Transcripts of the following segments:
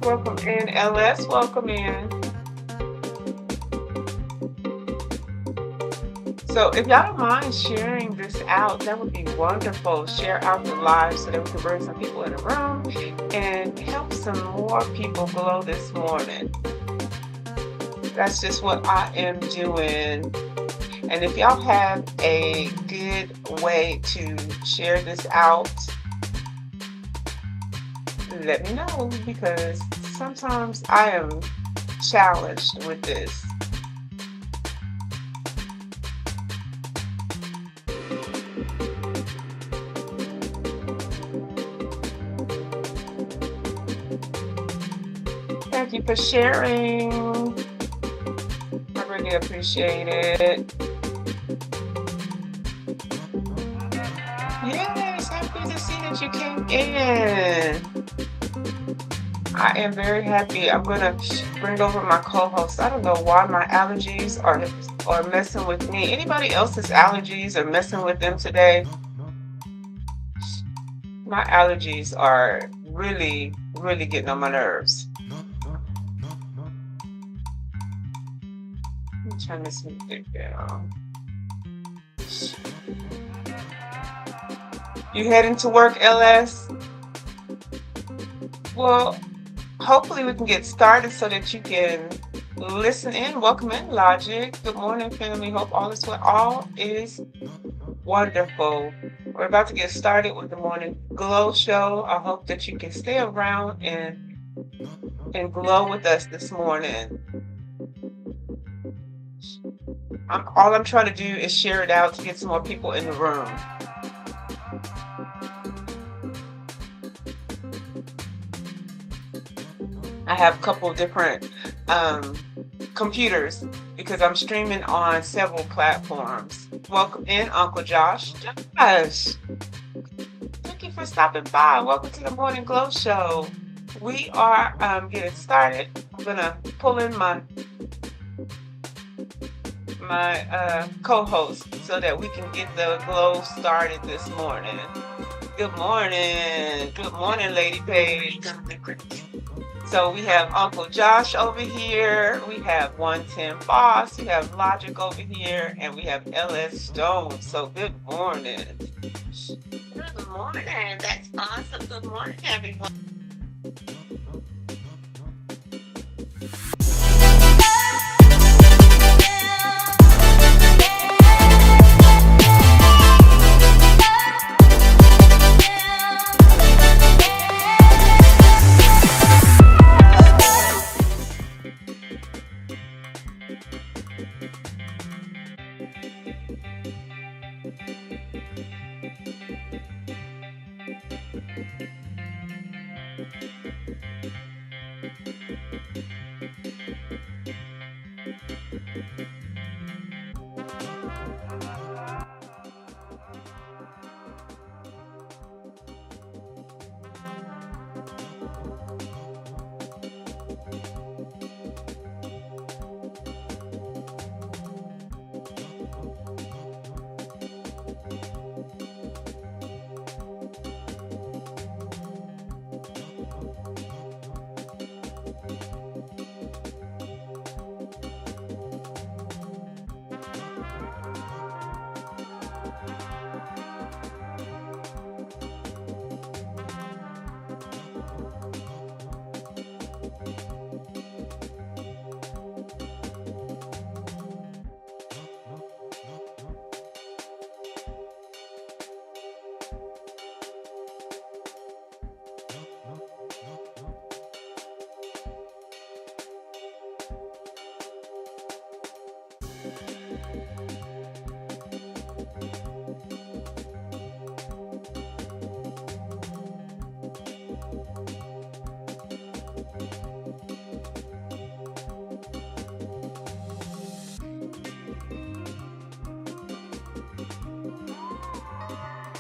Welcome in, LS. Welcome in. So if y'all don't mind sharing this out, that would be wonderful. Share out the live so that we can bring some people in the room and help some more people glow this morning. That's just what I am doing. And if y'all have a good way to share this out, let me know, because sometimes I am challenged with this. Thank you for sharing. I really appreciate it. Yes, happy to see that you came in. I am very happy. I'm gonna bring over my co-host. I don't know why my allergies are messing with me. Anybody else's allergies are messing with them today? My allergies are really, really getting on my nerves. I'm trying to see it down. You heading to work, LS? Well, hopefully we can get started so that you can listen in. Welcome in, Logic. Good morning, family. Hope all is well. All is wonderful. We're about to get started with the Morning Glow Show. I hope that you can stay around and glow with us this morning. All I'm trying to do is share it out to get some more people in the room. I have a couple of different computers because I'm streaming on several platforms. Welcome in, Uncle Josh. Josh, thank you for stopping by. Welcome to the Morning Glow Show. We are getting started. I'm gonna pull in my co-host so that we can get the glow started this morning. Good morning, Lady Paige. So we have Uncle Josh over here, we have 110 Boss, we have Logic over here, and we have LS Stone. So good morning. Good morning. That's awesome. Good morning, everyone.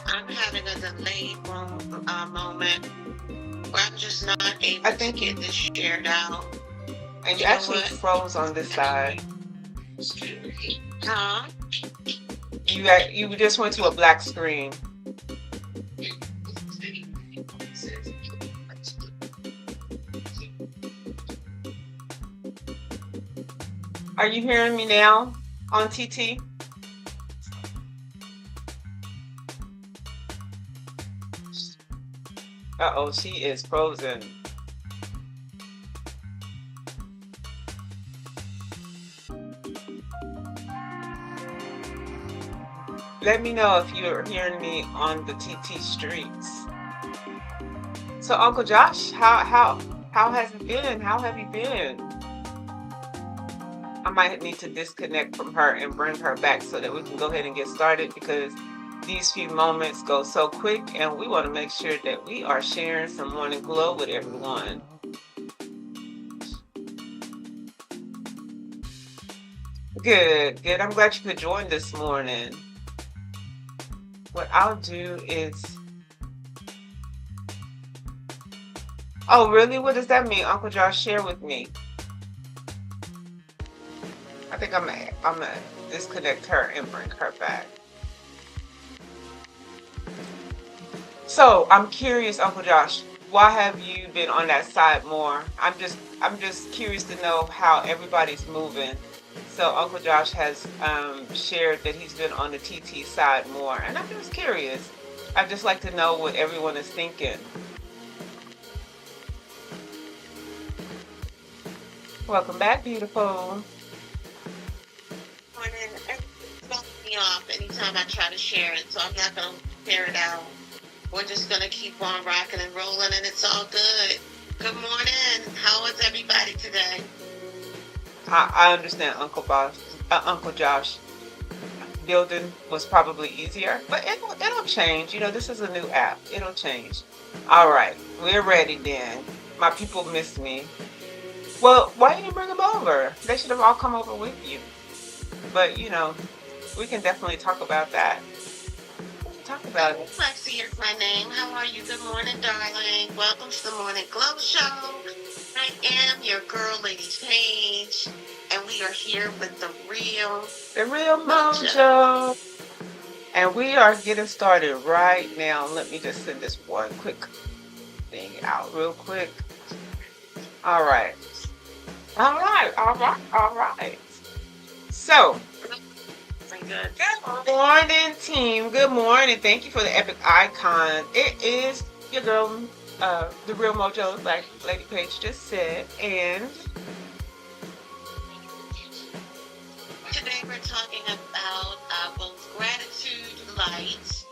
I'm having a delayed moment where I'm just not able to get this shared out. And you actually froze on this side. Huh? You just went to a black screen. Are you hearing me now on TT? Uh-oh, she is frozen. Let me know if you're hearing me on the TT streets. So, Uncle Josh, how has it been? How have you been? I might need to disconnect from her and bring her back so that we can go ahead and get started because these few moments go so quick and we want to make sure that we are sharing some morning glow with everyone. Good, good. I'm glad you could join this morning. What I'll do is, oh, really? What does that mean? Uncle Josh, share with me. I think I'm gonna disconnect her and bring her back. So I'm curious, Uncle Josh, why have you been on that side more? I'm just curious to know how everybody's moving. So Uncle Josh has shared that he's been on the TT side more, and I'm just curious. I'd just like to know what everyone is thinking. Welcome back, beautiful. Morning. It throws me off anytime I try to share it, so I'm not going to share it out. We're just going to keep on rocking and rolling, and it's all good. Good morning. How is everybody today? I understand, Uncle Josh. Building was probably easier, but it'll change. You know, this is a new app. It'll change. All right, we're ready then. My people miss me. Well, why didn't you bring them over? They should have all come over with you. But you know, we can definitely talk about that. Talk about it. Lexi is my name. How are you? Good morning, darling. Welcome to the Morning Glow Show. I am your girl, Lady Paige, and we are here with the real mojo. And we are getting started right now. Let me just send this one quick thing out real quick. All right. All right. All right. All right. So, good morning, team. Good morning. Thank you for the epic icon. It is your girl, the real mojo, like Lady Paige just said. And today we're talking about both gratitude, light,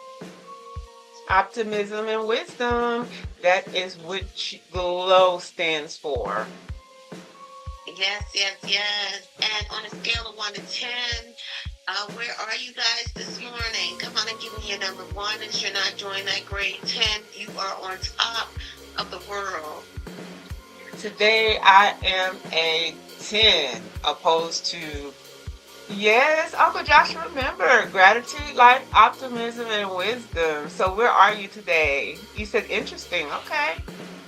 optimism, and wisdom. That is what G.L.O.W stands for. Yes, yes, yes. And on a scale of 1 to 10, where are you guys this morning? Come on and give me your number 1. If you're not joining that grade 10, you are on top of the world. Today I am a 10 opposed to, yes, Uncle Josh, remember, gratitude, life, optimism, and wisdom. So where are you today? You said interesting. Okay.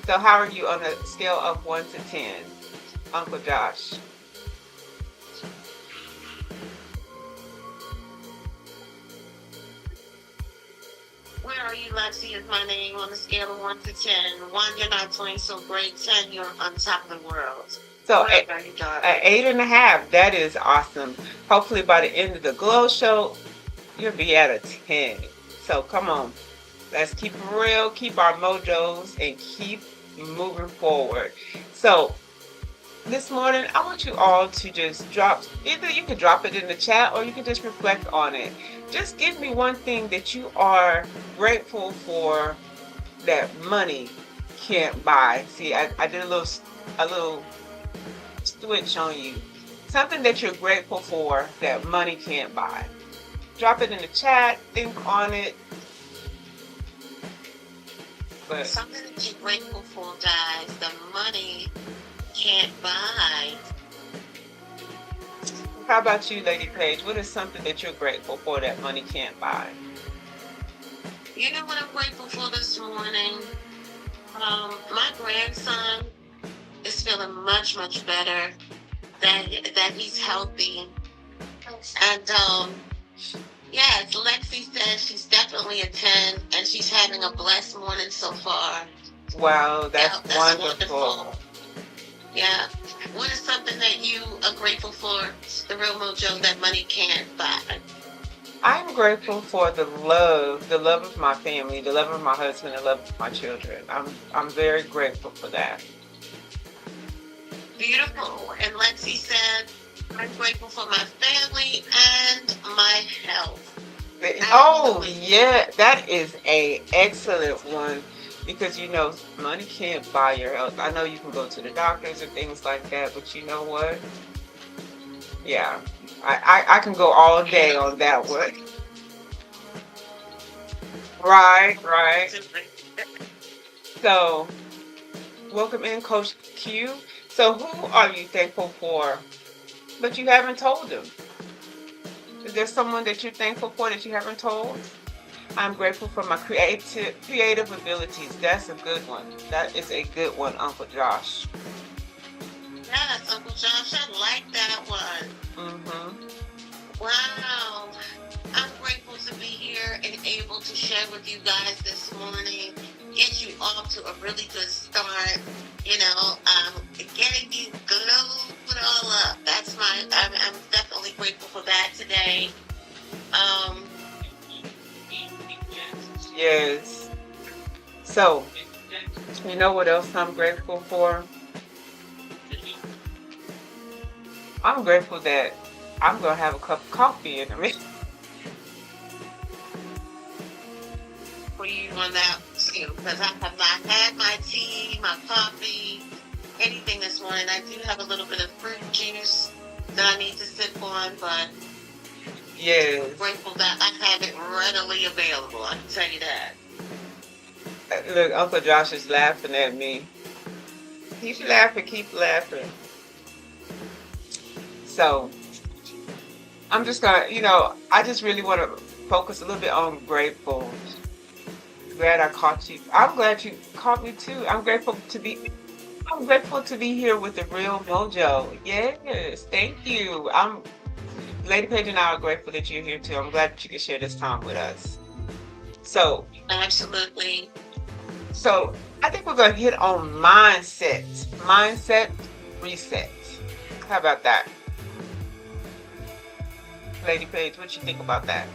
So how are you on a scale of 1 to 10, Uncle Josh? Where are you, Lexi? Is my name on a scale of 1 to 10. 1, you're not doing so great. 10, you're on top of the world. So 8.5. That is awesome. Hopefully by the end of the Glow Show, you'll be at a 10. So come on. Let's keep it real, keep our mojos, and keep moving forward. So this morning, I want you all to just either you can drop it in the chat or you can just reflect on it. Just give me one thing that you are grateful for that money can't buy. See, I did a little switch on you. Something that you're grateful for that money can't buy. Drop it in the chat, think on it. But something that you're grateful for, guys, the money can't buy. How about you, Lady Paige? What is something that you're grateful for that money can't buy? You know what I'm grateful for this morning? My grandson is feeling much, much better. That he's healthy. And yes, Lexi says she's definitely a 10, and she's having a blessed morning so far. Wow, that's wonderful. Yeah. What is something that you are grateful for, the real mojo that money can't buy? I'm grateful for the love of my family, the love of my husband, the love of my children. I'm very grateful for that. Beautiful. And Lexi said, I'm grateful for my family and my health. Oh Absolutely. yeah, that is a excellent one because money can't buy your health. I know you can go to the doctors and things like that, but you know what? Yeah, I can go all day Yeah. on that one. Right, right. So welcome in, Coach Q. So who are you thankful for? But you haven't told them. Is there someone that you're thankful for that you haven't told? I'm grateful for my creative abilities. That's a good one. That is a good one, Uncle Josh. Yes, Uncle Josh, I like that one. Mm-hmm. Wow. I'm grateful to be here and able to share with you guys this morning, get you off to a really good start. Getting you glowed all up. I'm definitely grateful for that today. Um, Yes. So, you know what else I'm grateful for? I'm grateful that I'm gonna have a cup of coffee in a minute. for you on that too, because I have not had my tea, my coffee, anything this morning. I do have a little bit of fruit juice that I need to sip on, but Yes. grateful that I have it readily available. I can tell you that. Look, Uncle Josh is laughing at me. Keep laughing, keep laughing. So, I'm just gonna, I just really want to focus a little bit on grateful. Glad I caught you. I'm glad you caught me too. I'm grateful to be here with the real mojo. Yes, thank you. Lady Paige and I are grateful that you're here too. I'm glad that you can share this time with us. So, Absolutely. so I think we're gonna hit on mindset reset. How about that, Lady Paige? What you think about that?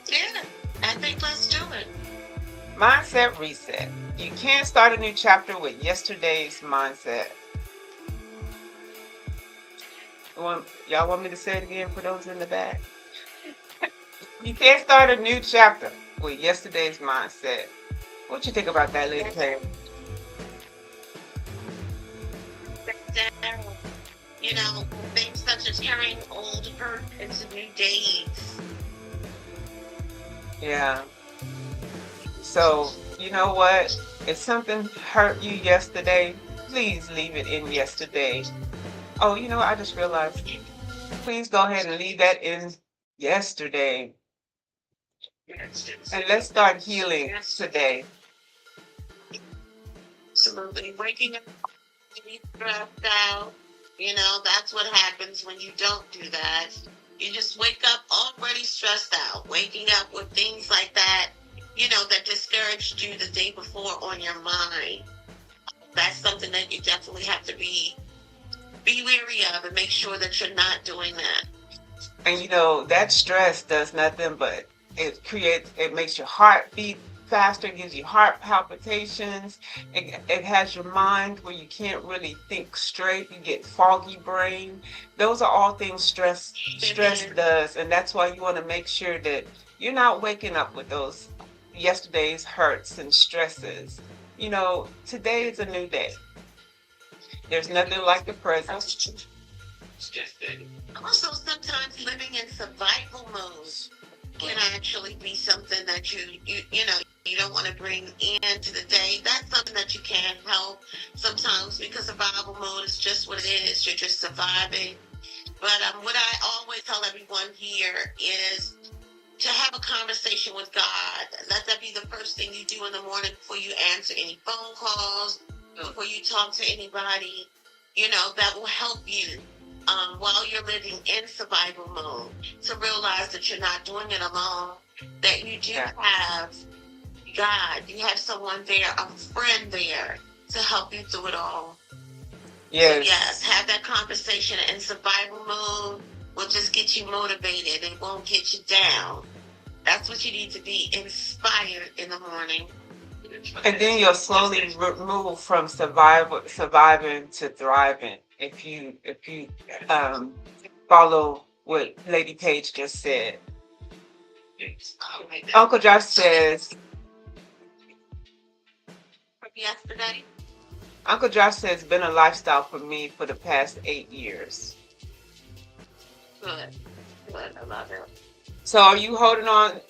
Yeah, I think let's do it. Mindset reset. You can't start a new chapter with yesterday's mindset. Y'all want me to say it again for those in the back? You can't start a new chapter with yesterday's mindset. What you think about that, Lady Pam? Down. Things such as carrying old hurt into new days. Yeah. So, you know what? If something hurt you yesterday, please leave it in yesterday. Oh, you know what? I just realized. Please go ahead and leave that in yesterday. And let's start healing today. Absolutely. Waking up really stressed out. That's what happens when you don't do that. You just wake up already stressed out, waking up with things like that, that discouraged you the day before on your mind. That's something that you definitely have to be wary of and make sure that you're not doing that. And that stress does nothing but it makes your heart beat faster, gives you heart palpitations. It has your mind where you can't really think straight. You get foggy brain. Those are all things stress Mhm. does. And that's why you want to make sure that you're not waking up with those yesterday's hurts and stresses. Today is a new day. There's nothing like the present. Also, sometimes living in survival mode can actually be something that you don't want to bring into the day. That's something that you can help sometimes because survival mode is just what it is. You're just surviving. But what I always tell everyone here is to have a conversation with God. Let that be the first thing you do in the morning before you answer any phone calls, before you talk to anybody. That will help you while you're living in survival mode to realize that you're not doing it alone, that you do Yeah. have God, you have someone there, a friend there to help you through it all. Yes. So yes, have that conversation, and survival mode will just get you motivated. It won't get you down. That's what you need to be, inspired in the morning. And then you'll slowly move from surviving to thriving if you follow what Lady Page just said. Uncle Josh says Yesterday. Uncle Josh says it's been a lifestyle for me for the past 8 years. Good. Good. I love it. So are you holding on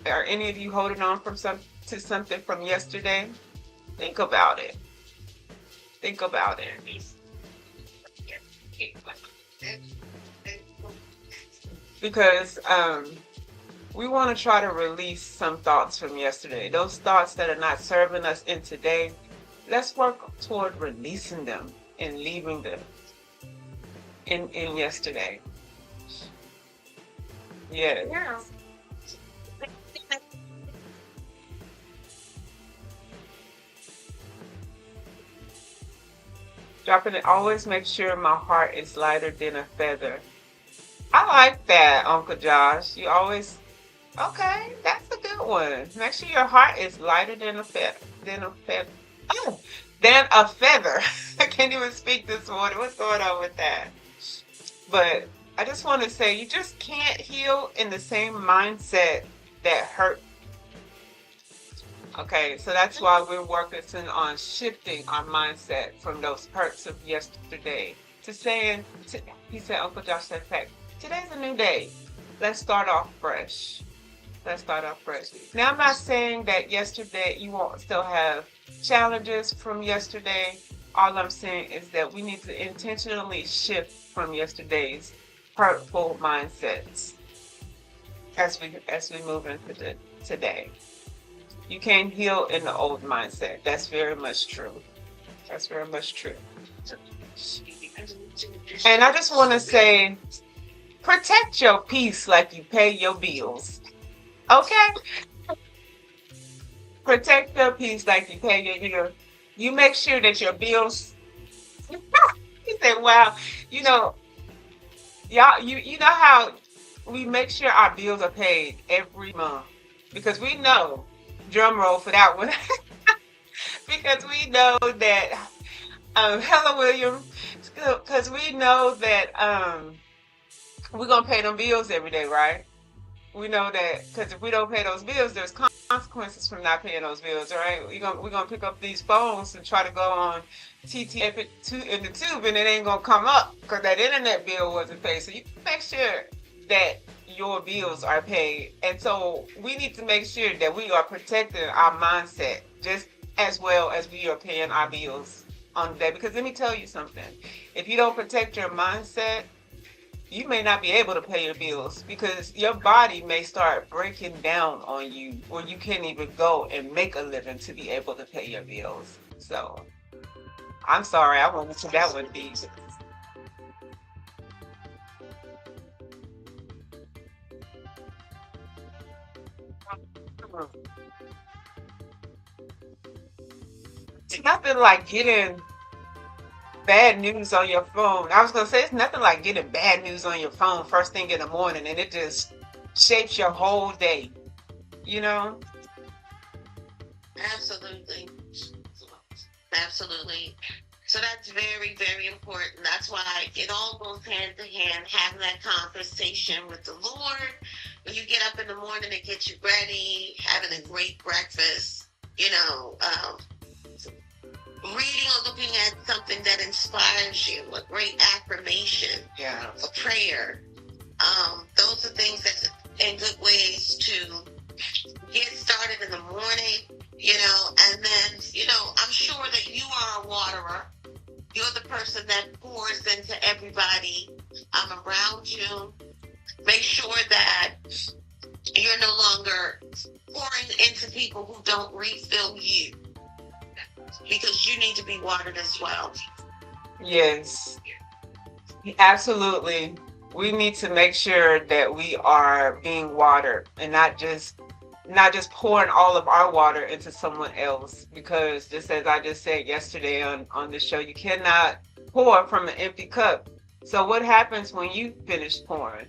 are any of you holding on to something from yesterday? Think about it. Think about it. Because we want to try to release some thoughts from yesterday. Those thoughts that are not serving us in today, let's work toward releasing them and leaving them in yesterday. Yeah. Yeah. Dropping it. Always make sure my heart is lighter than a feather. I like that, Uncle Josh. You always okay. That's a good one. Make sure your heart is lighter than a feather. Oh, than a feather. I can't even speak this morning. What's going on with that? But I just want to say, you just can't heal in the same mindset that hurt. Okay, so that's why we're working on shifting our mindset from those hurts of yesterday to saying, he said, Uncle Josh said, "Heck, today's a new day. Let's start off fresh. Let's start off fresh." Now, I'm not saying that yesterday you won't still have challenges from yesterday. All I'm saying is that we need to intentionally shift from yesterday's hurtful mindsets as we move into today. You can't heal in the old mindset. That's very much true. That's very much true. And I just want to say, protect your peace like you pay your bills. Okay? Protect your peace like you pay your bills. You make sure that your bills. He said, "Wow, you know, y'all, you know how we make sure our bills are paid every month because we know." Drum roll for that one. Because we know that hello William, because we know that we're gonna pay them bills every day, right? We know that because if we don't pay those bills, there's consequences from not paying those bills, right? We're gonna pick up these phones and try to go on TT in the tube, and it ain't gonna come up because that internet bill wasn't paid. So you make sure that your bills are paid, and so we need to make sure that we are protecting our mindset just as well as we are paying our bills on the day. Because let me tell you something: if you don't protect your mindset, you may not be able to pay your bills because your body may start breaking down on you, or you can't even go and make a living to be able to pay your bills. So I'm sorry, I won't to that one be. It's nothing like getting bad news on your phone. I was gonna say it's nothing like getting bad news on your phone first thing in the morning, and it just shapes your whole day. You know? Absolutely. Absolutely. So that's very, very important. That's why it all goes hand to hand, having that conversation with the Lord. When you get up in the morning and get you ready, having a great breakfast, reading or looking at something that inspires you, a great affirmation, a prayer. Those are things that and good ways to get started in the morning, and then, I'm sure that you are a waterer. You're the person that pours into everybody around you. Make sure that you're no longer pouring into people who don't refill you, because you need to be watered as well. Yes, absolutely. We need to make sure that we are being watered and not just not just pouring all of our water into someone else, because just as I just said yesterday on the show, you cannot pour from an empty cup. So what happens when you finish pouring?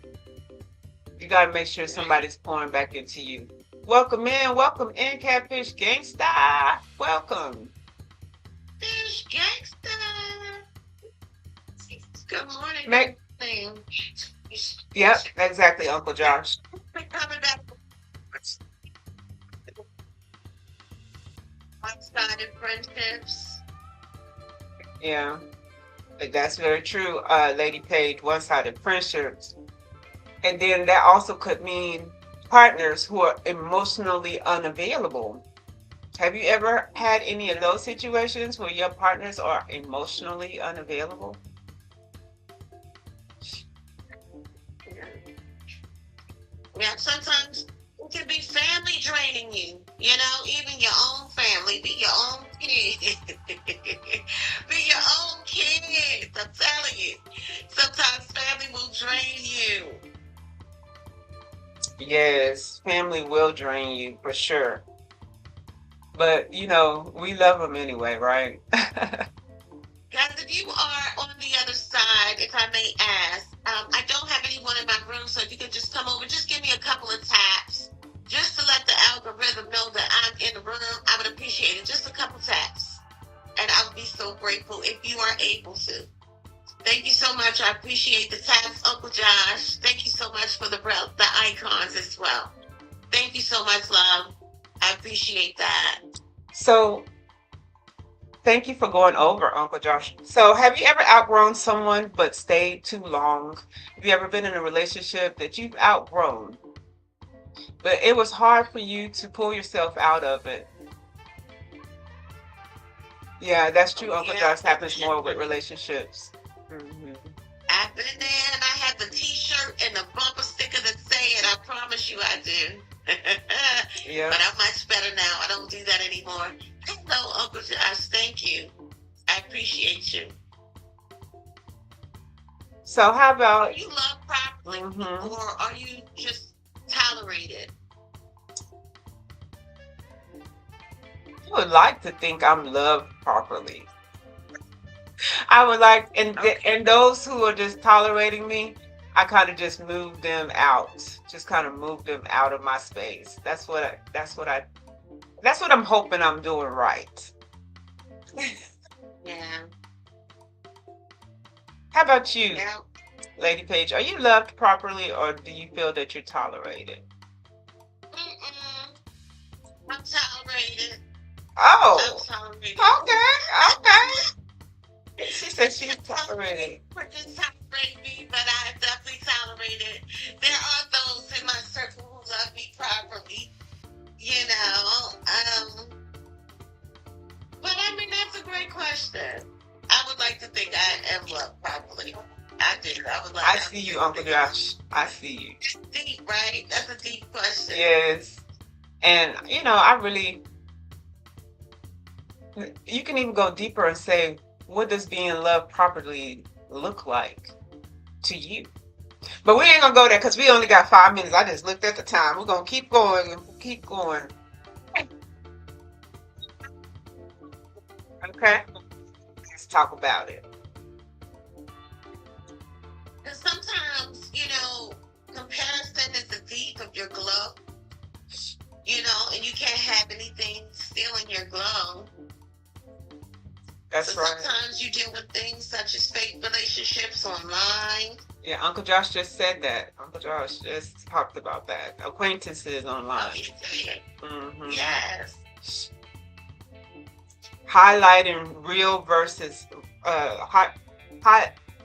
You got to make sure somebody's pouring back into you. Welcome in, Catfish Gangsta. Welcome. Fish gangster. Good morning. Make, Good morning. yep, exactly, Uncle Josh. Coming back one-sided friendships. Yeah, that's very true, Lady Page. One-sided friendships, and then that also could mean partners who are emotionally unavailable. Have you ever had any of those situations where your partners are emotionally unavailable? Yeah, sometimes it can be family draining you. You know, even your own family, be your own kid, be your own kids. I'm telling you, sometimes family will drain you. Yes, family will drain you for sure. But, we love them anyway, right? Guys, if you are on the other side, if I may ask, I don't have anyone in my room, so if you could just come over, just give me a couple of taps, just to let the algorithm know that I'm in the room. I would appreciate it. Just a couple taps. And I would be so grateful if you are able to. Thank you so much. I appreciate the taps, Uncle Josh. Thank you so much for the icons as well. Thank you so much, love. I appreciate that. So, thank you for going over, Uncle Josh. So, have you ever outgrown someone but stayed too long? Have you ever been in a relationship that you've outgrown, but it was hard for you to pull yourself out of it? Yeah, that's true, Uncle Yeah. Josh. Happens more with relationships. Hmm. I've been there and I had the t-shirt and the bumper sticker that say it. I promise you I do. Yeah. But I'm much better now. I don't do that anymore. Hello, Uncle Josh. Thank you. I appreciate you. So, how about? Are you loved properly, Mhm. or are you just tolerated? I would like to think I'm loved properly. I would like, and those who are just tolerating me, I kind of just move them out, just kind of move them out of my space. That's what I'm hoping I'm doing right. Yeah. How about you, Yeah. Lady Page? Are you loved properly, or do you feel that you're tolerated? Mm-mm. I'm tolerated. Oh, I'm tolerated. okay, okay. She said she's tolerated. Just tolerate me, but I definitely tolerate it. There are those in my circle who love me properly, you know. But I mean, that's a great question. I would like to think I am loved properly. I do. I would like. I see you, Uncle Josh. I see you. It's deep, right? That's a deep question. Yes. And, I really, you can even go deeper and say, what does being loved properly look like to you? But we ain't gonna go there because we only got 5 minutes. I just looked at the time. We're gonna keep going and keep going. Okay? Let's talk about it. Because sometimes, comparison is the thief of your glow. And you can't have anything stealing your glow. That's so right. Sometimes you deal with things such as fake relationships online. Yeah, Uncle Josh just said that. Uncle Josh just talked about that. Acquaintances online. Mm-hmm. Yes. Highlighting real versus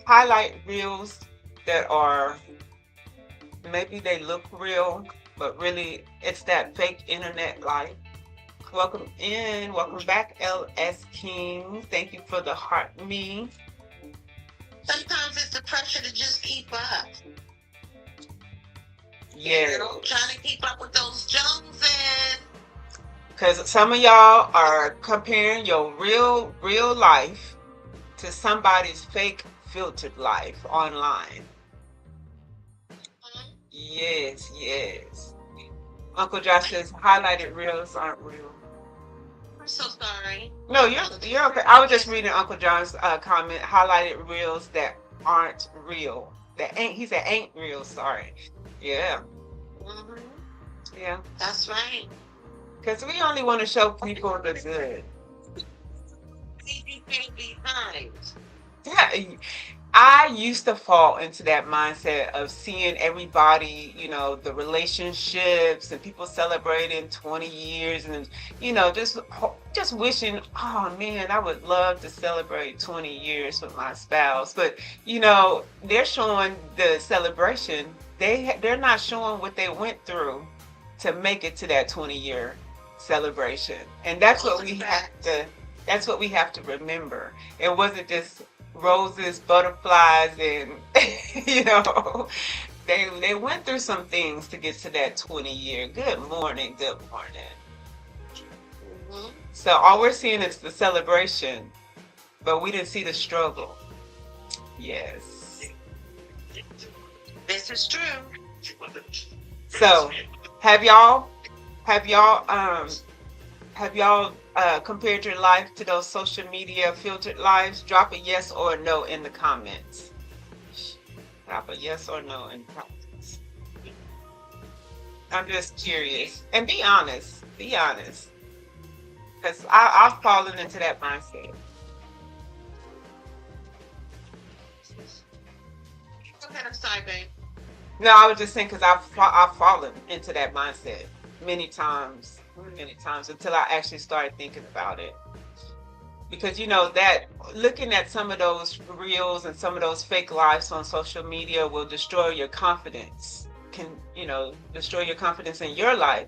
highlight reels that are, maybe they look real, but really it's that fake internet life. Welcome in. Welcome back, LS King. Thank you for the heart me. Sometimes it's the pressure to just keep up. Yeah. Trying to keep up with those Joneses. Because some of y'all are comparing your real life to somebody's fake filtered life online. Mm-hmm. Yes. Uncle Josh says highlighted reels aren't real. I'm so sorry. No, My you're apologies. okay. I I was just guess. reading Uncle John's comment. Highlighted reels that aren't real. That ain't. He said ain't real. Sorry. Yeah. Hmm. Yeah. That's right. Because we only want to show people the good. Leave you feel behind. Yeah. I used to fall into that mindset of seeing everybody, the relationships and people celebrating 20 years and, just wishing, oh man, I would love to celebrate 20 years with my spouse. But, they're showing the celebration. They're not showing what they went through to make it to that 20-year celebration. And Those are facts. that's what we have to remember. It wasn't just roses, butterflies, and you know, they went through some things to get to that 20-year. Good morning, good morning. Hmm. So all we're seeing is the celebration, but we didn't see the struggle. Yes. This is true. So have y'all have y'all have y'all compared your life to those social media filtered lives? Drop a yes or a no in the comments. Drop a yes or no in the comments. I'm just curious. And be honest. Be honest. Because I've fallen into that mindset. Go ahead. I'm sorry, babe. No, I was just saying because I've fallen into that mindset many times until I actually started thinking about it. Because that looking at some of those reels and some of those fake lives on social media will destroy your confidence. Can destroy your confidence in your life.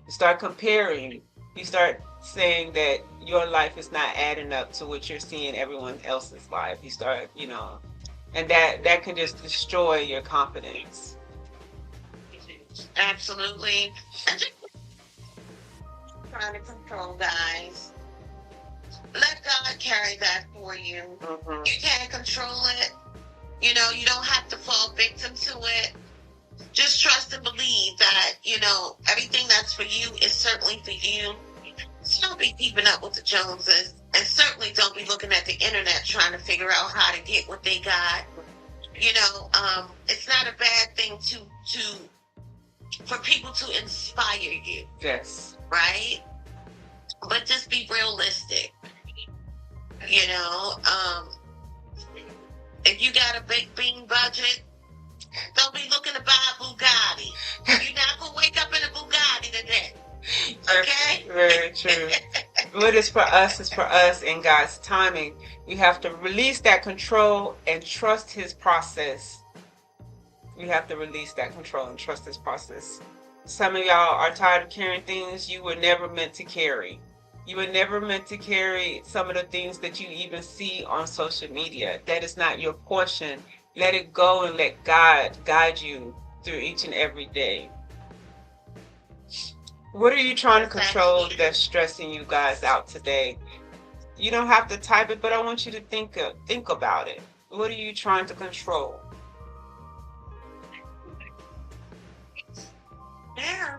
You start comparing. You start saying that your life is not adding up to what you're seeing everyone else's life. You start, and that can just destroy your confidence. Absolutely. And just trying to control, guys. Let God carry that for you. Hmm. You can't control it. You don't have to fall victim to it. Just trust and believe that, everything that's for you is certainly for you. So don't be keeping up with the Joneses. And certainly don't be looking at the internet trying to figure out how to get what they got. It's not a bad thing for people to inspire you, Yes. right? But just be realistic. You know, um, if you got a big bean budget, don't be looking to buy a Bugatti. You're not gonna wake up in a Bugatti today. Okay? Very true. What is for us is for us in God's timing. We have to release that control and trust His process. We have to release that control and trust His process. Some of y'all are tired of carrying things you were never meant to carry. You were never meant to carry some of the things that you even see on social media. That is not your portion. Let it go and let God guide you through each and every day. What are you trying to control that's stressing you guys out today? You don't have to type it, but I want you to think about it. What are you trying to control? Yeah.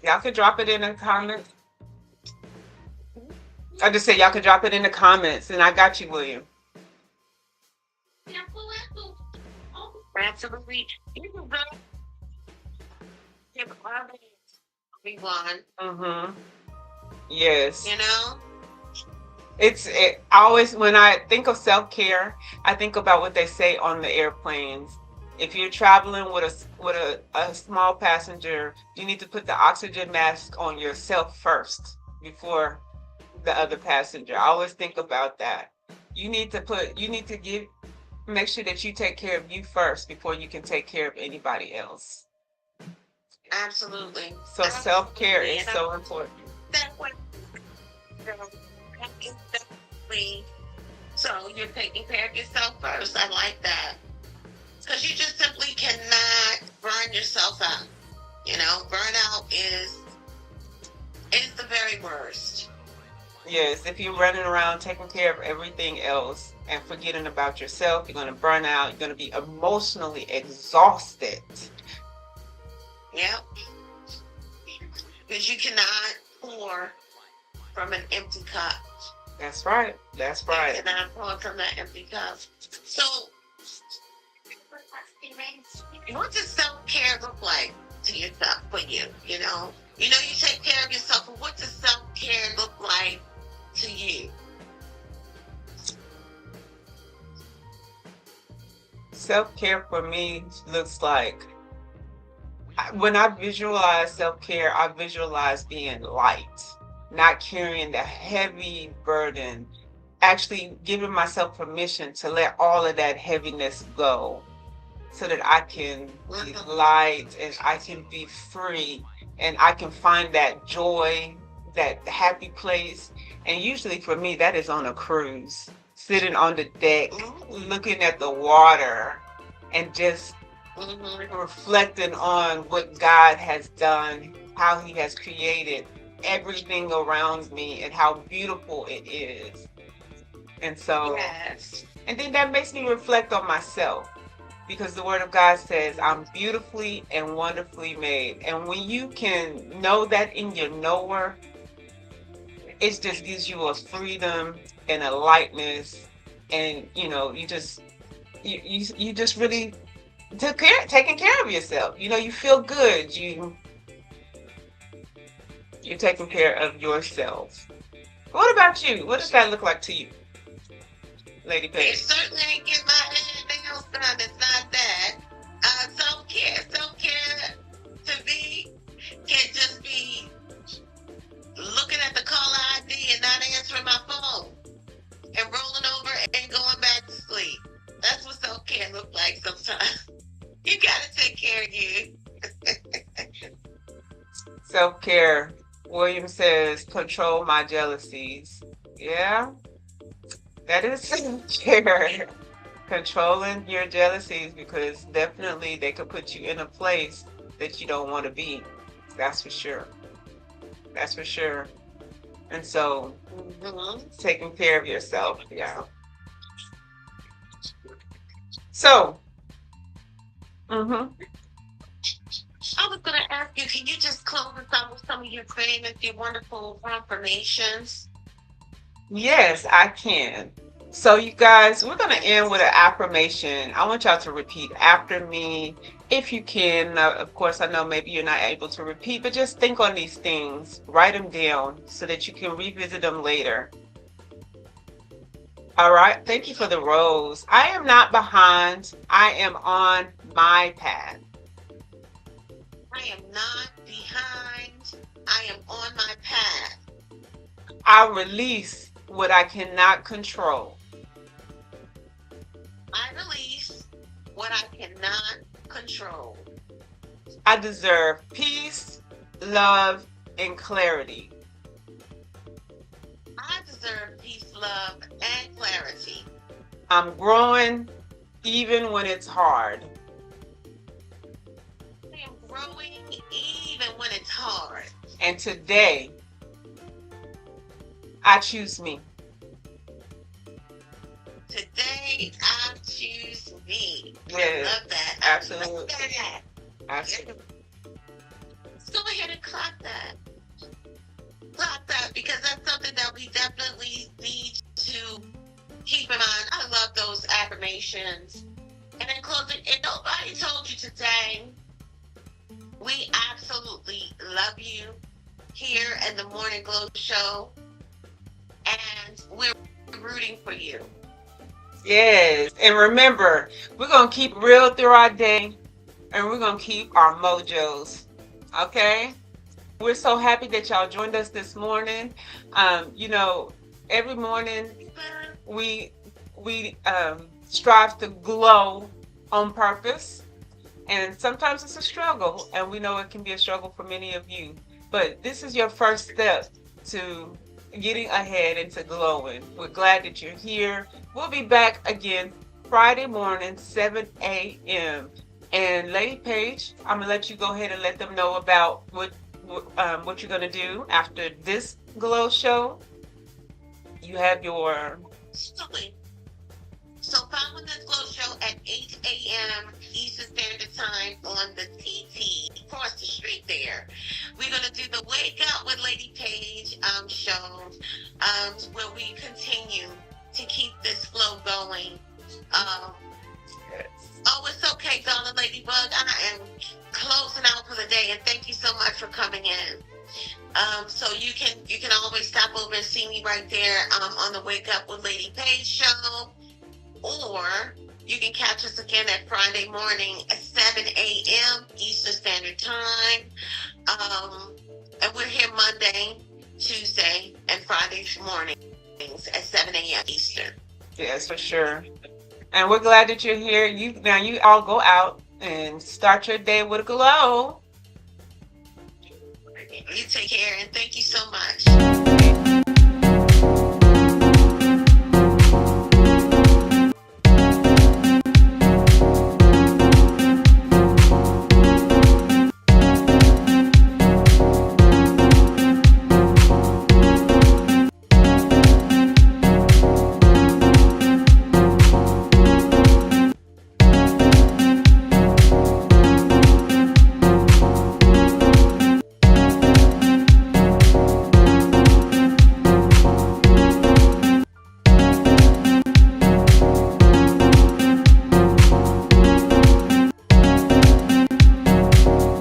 Y'all could drop it in the comments. I just said y'all could drop it in the comments, and I got you, William. Absolutely. You can go give everyone, Mm-hmm. Yes. you know? I always, when I think of self-care, I think about what they say on the airplanes. If you're traveling with a small passenger, you need to put the oxygen mask on yourself first before the other passenger. I always think about that. You need to make sure that you take care of you first before you can take care of anybody else. Absolutely. So self-care Absolutely. is And I so important. that way, definitely. So you're taking care of yourself first. I like that. Because you just simply cannot burn yourself out. Burnout is the very worst. Yes, if you're running around taking care of everything else and forgetting about yourself, you're going to burn out. You're going to be emotionally exhausted. Yep. Because you cannot pour from an empty cup. That's right. That's right. You cannot pour from that empty cup. So, what does self-care look like to yourself for you? You take care of yourself, but what does self-care look like to you? Self-care for me looks like when I visualize self-care, I visualize being light, not carrying the heavy burden, actually giving myself permission to let all of that heaviness go so that I can be light and I can be free and I can find that joy, that happy place. And usually for me, that is on a cruise, sitting on the deck, looking at the water and just reflecting on what God has done, how He has created everything around me, and how beautiful it is. And so, Yes. and then that makes me reflect on myself because the Word of God says, I'm beautifully and wonderfully made. And when you can know that in your knower, it just gives you a freedom and a lightness. And, you just really taking care of yourself. You feel good. You're taking care of yourself. What about you? What does that look like to you, Lady It Paige? certainly ain't get my nails done. It's not that. Self-care. Self-care to me can just be looking at the caller ID and not answering my phone and rolling over and going back to sleep. That's what self-care look like sometimes. You gotta take care of you. Self-care. William says, control my jealousies. Yeah, that is self-care. Controlling your jealousies because definitely they could put you in a place that you don't want to be. That's for sure. That's for sure. And so taking care of yourself. Yeah. So, I was gonna ask you, can you just close us out with some of your famous, your wonderful affirmations? yes, I can. So, you guys, we're going to end with an affirmation. I want y'all to repeat after me if you can. Now, of course, I know maybe you're not able to repeat, but just think on these things, write them down so that you can revisit them later. All right. Thank you for the rose. I am not behind. I am on my path. I am not behind. I am on my path. I release what I cannot control. I release what I cannot control. I deserve peace, love, and clarity. I deserve peace, love, and clarity. I'm growing even when it's hard. I am growing even when it's hard. And today, I choose me. Today, I choose me. Yes, I love that. absolutely. I love that. Absolutely. Let's go ahead and clap that. Clap that because that's something that we definitely need to keep in mind. I love those affirmations. And in closing, if nobody told you today, we absolutely love you here at the Morning Glow Show. And we're rooting for you. Yes. And remember, we're going to keep real through our day and we're going to keep our mojos. Okay? We're so happy that y'all joined us this morning. Every morning we strive to glow on purpose. And sometimes it's a struggle. And we know it can be a struggle for many of you. But this is your first step to getting ahead and to glowing. We're glad that you're here. We'll be back again Friday morning, 7 a.m. And Lady Paige, I'm gonna let you go ahead and let them know about what you're gonna do after this Glow show. you have your Absolutely. So follow the Glow Show at 8 a.m. Eastern Standard Time on the TT across the street there. We're going to do the Wake Up with Lady Page show where we continue to keep this flow going. Um, oh, it's okay, darling Ladybug. I am closing out for the day, and thank you so much for coming in. So you can always stop over and see me right there on the Wake Up with Lady Page show, or you can catch us again at Friday morning at 7 a.m. Eastern Standard Time. And we're here Monday, Tuesday, and Friday mornings at 7 a.m. Eastern. yes, for sure. And we're glad that you're here. You all go out and start your day with a glow. You take care, and thank you so much.